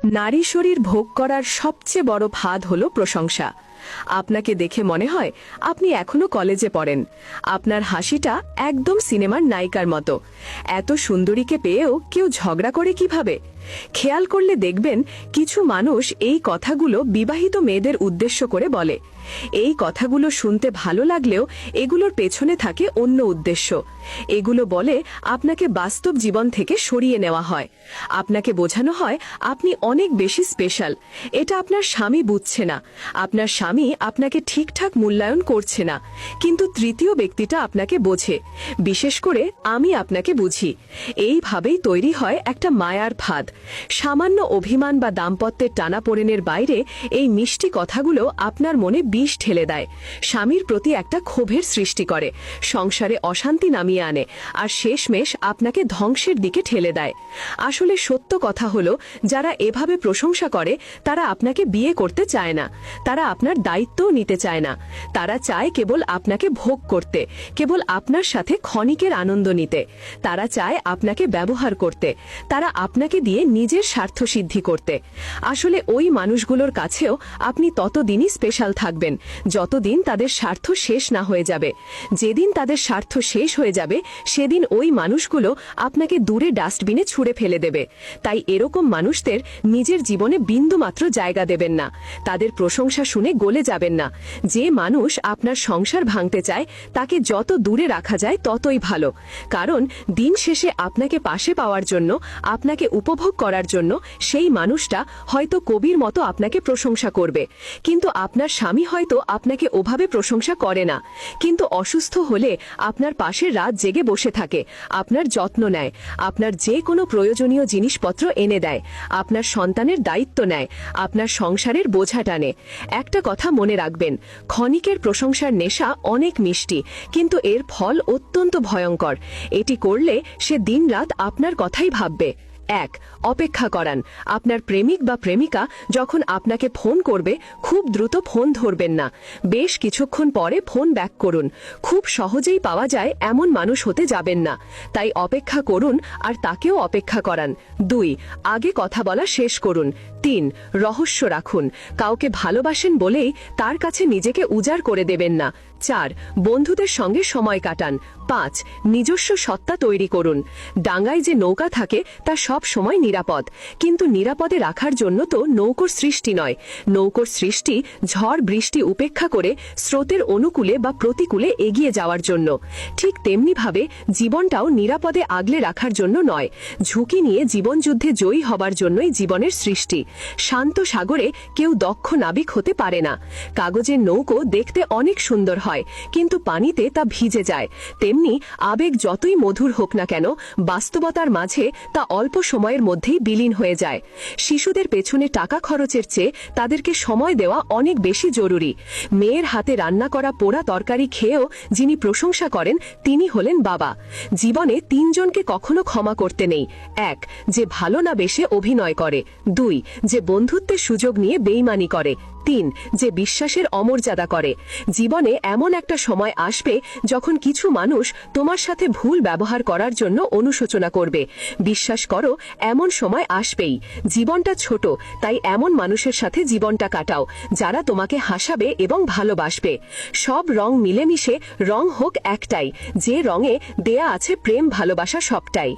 নারী শরীর ভোগ করার সবচেয়ে বড় ফাঁদ হল প্রশংসা। আপনাকে দেখে মনে হয় আপনি এখনো কলেজে পড়েন। আপনার হাসিটা একদম সিনেমার নায়িকার মতো। এত সুন্দরীকে পেয়েও কেউ ঝগড়া করে কিভাবে? খেয়াল করলে দেখবেন কিছু মানুষ এই কথাগুলো বিবাহিত মেয়েদের উদ্দেশ্য করে বলে। এই কথাগুলো শুনতে ভালো লাগলেও এগুলোর পেছনে থাকে অন্য উদ্দেশ্য। এগুলো বলে আপনাকে বাস্তব জীবন থেকে সরিয়ে নেওয়া হয়। আপনাকে বোঝানো হয় আপনি অনেক বেশি স্পেশাল। এটা আপনার স্বামী বুঝছে না। আপনার স্বামী আপনাকে ঠিকঠাক মূল্যায়ন করছে না, কিন্তু তৃতীয় ব্যক্তিটা আপনাকে বোঝে। বিশেষ করে আমি আপনাকে বুঝি। এইভাবেই তৈরি হয় একটা মায়ার ফাঁদ। সামান্য অভিমান বা দাম্পত্যের টানাপোড়েনের বাইরে এই মিষ্টি কথাগুলো আপনার মনে বিষ ঢেলে দেয়, স্বামীর প্রতি একটা ক্ষোভের সৃষ্টি করে, সংসারে অশান্তি নামিয়ে আনে, আর শেষমেশ আপনাকে ধ্বংসের দিকে ঠেলে দেয়। আসলে সত্য কথা হলো, যারা এভাবে প্রশংসা করে তারা আপনাকে বিয়ে করতে চায় না। তারা আপনার দায়িত্বও নিতে চায় না। তারা চায় কেবল আপনাকে ভোগ করতে, কেবল আপনার সাথে ক্ষণিকের আনন্দ নিতে। তারা চায় আপনাকে ব্যবহার করতে, তারা আপনাকে দিয়ে নিজের স্বার্থ সিদ্ধি করতে। আসলে ওই মানুষগুলোর কাছেও আপনি ততদিনই স্পেশাল থাকবেন যতদিন তাদের স্বার্থ শেষ না হয়ে যাবে। যেদিন তাদের স্বার্থ শেষ হয়ে যাবে সেদিন ওই মানুষগুলো আপনাকে দূরে ডাস্টবিনে ছুঁড়ে ফেলে দেবে। তাই এরকম মানুষদের নিজের জীবনে বিন্দুমাত্র জায়গা দেবেন না। তাদের প্রশংসা শুনে গলে যাবেন না। যে মানুষ আপনার সংসার ভাঙতে চায় তাকে যত দূরে রাখা যায় ততই ভালো। কারণ দিন শেষে আপনাকে পাশে পাওয়ার জন্য, আপনাকে উপভোগ করার জন্য সেই মানুষটা হয়তো কবির মতো আপনাকে প্রশংসা করবে, কিন্তু আপনার স্বামী হয়তো আপনাকে ওভাবে প্রশংসা করে না। কিন্তু অসুস্থ হলে আপনার পাশে রাত জেগে বসে থাকে, আপনার যত্ন নেয়, আপনার যে কোনো প্রয়োজনীয় জিনিসপত্র এনে দেয়, আপনার সন্তানের দায়িত্ব নেয়, আপনার সংসারের বোঝা টানে। একটা কথা মনে রাখবেন, ক্ষণিকের প্রশংসার নেশা অনেক মিষ্টি, কিন্তু এর ফল অত্যন্ত ভয়ঙ্কর। এটি করলে সে দিনরাত আপনার কথাই ভাববে। 1. অপেক্ষা করান। আপনার প্রেমিক বা প্রেমিকা যখন আপনাকে ফোন করবে, খুব দ্রুত ফোন ধরবেন না। বেশ কিছুক্ষণ পরে ফোন ব্যাক করুন। খুব সহজেই পাওয়া যায় এমন মানুষ হতে যাবেন না। তাই অপেক্ষা করুন আর তাকেও অপেক্ষা করান। 2. আগে কথা বলা শেষ করুন। 3. রহস্য রাখুন। কাউকে ভালোবাসেন বলেই তার কাছে নিজেকে উজাড় করে দেবেন না। 4. বন্ধুদের সঙ্গে সময় কাটান। 5. নিজস্ব সত্তা তৈরি করুন। ডাঙায় যে নৌকা থাকে তা সব সময় নিরাপদ, কিন্তু নিরাপদে রাখার জন্য তো নৌকোর সৃষ্টি নয়। নৌকোর সৃষ্টি ঝড় বৃষ্টি উপেক্ষা করে স্রোতের অনুকূলে বা প্রতিকূলে এগিয়ে যাওয়ার জন্য। ঠিক তেমনিভাবে জীবনটাও নিরাপদে আগলে রাখার জন্য নয়, ঝুঁকি নিয়ে জীবনযুদ্ধে জয়ী হবার জন্যই জীবনের সৃষ্টি। শান্ত সাগরে কেউ দক্ষ নাবিক হতে পারে না। কাগজের নৌকো দেখতে অনেক সুন্দর হয়, কিন্তু পানিতে তা ভিজে যায়। তেমনি আবেগ যতই মধুর হোক না কেন, বাস্তবতার মাঝে তা অল্প সময়ের মধ্যেই বিলীন হয়ে যায়। শিশুদের পেছনে টাকা খরচের চেয়ে তাদেরকে সময় দেওয়া অনেক বেশি জরুরি। মেয়ের হাতে রান্না করা পোড়া তরকারি খেয়েও যিনি প্রশংসা করেন তিনি হলেন বাবা। জীবনে 3 জনকে কখনো ক্ষমা করতে নেই। 1. যে ভালো না বেশে অভিনয় করে। 2. যে বন্ধুত্বের সুযোগ নিয়ে বেইমানি করে। 3. যে বিশ্বাসের অমর্যাদা করে। জীবনে এমন একটা সময় আসবে যখন কিছু মানুষ তোমার সাথে ভুল ব্যবহার করার জন্য অনুশোচনা করবে। বিশ্বাস করো, এমন সময় আসবেই। জীবনটা ছোট, তাই এমন মানুষের সাথে জীবনটা কাটাও যারা তোমাকে হাসাবে এবং ভালোবাসবে। সব রং মিলেমিশে রং হোক একটাই, যে রঙে দেয়া আছে প্রেম ভালোবাসা সবটাই।